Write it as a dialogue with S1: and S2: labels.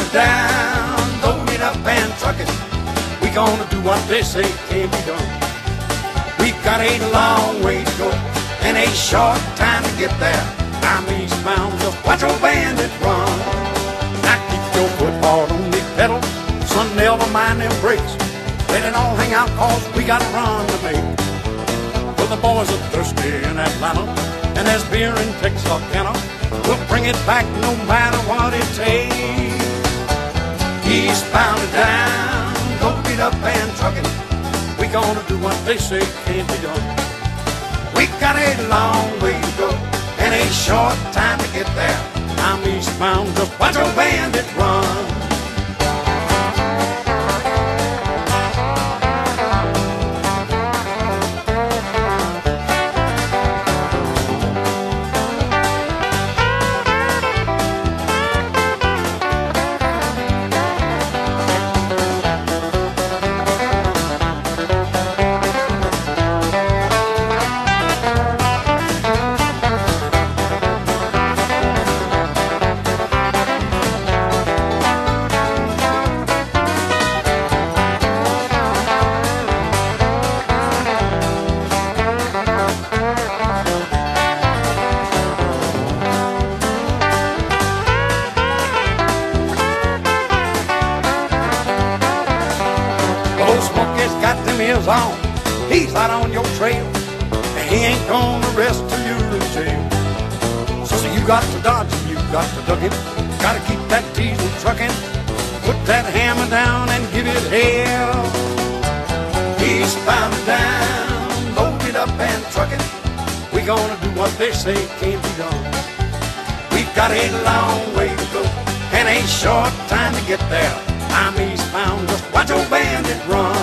S1: it down, load it up and truck it. We gonna do what they say can't be done. We got a long way to go and a short time to get there. I'm eastbound, just watch your bandit run. Now keep your foot hard on the pedal, son, never mind them brakes. Let it all hang out, cause we got a run to make. Well, the boys are thirsty in Atlanta, and there's beer in Texarkana. We'll bring it back no matter what it takes. Eastbound and down, load it up and truck it. We gonna do what they say can't be done. We got a long way to go and a short time to get there. I'm eastbound, just watch a bandit run. Smokey's got them ears on, he's out on your trail, and he ain't gonna rest till you're in jail. So you got to dodge him, you got to duck him, gotta keep that diesel trucking, put that hammer down and give it hell. Eastbound and down, load it up and truck it. We gonna do what they say can't be done. We got a long way to go and a short time to get there. I'm eastbound, just watch your bandit run.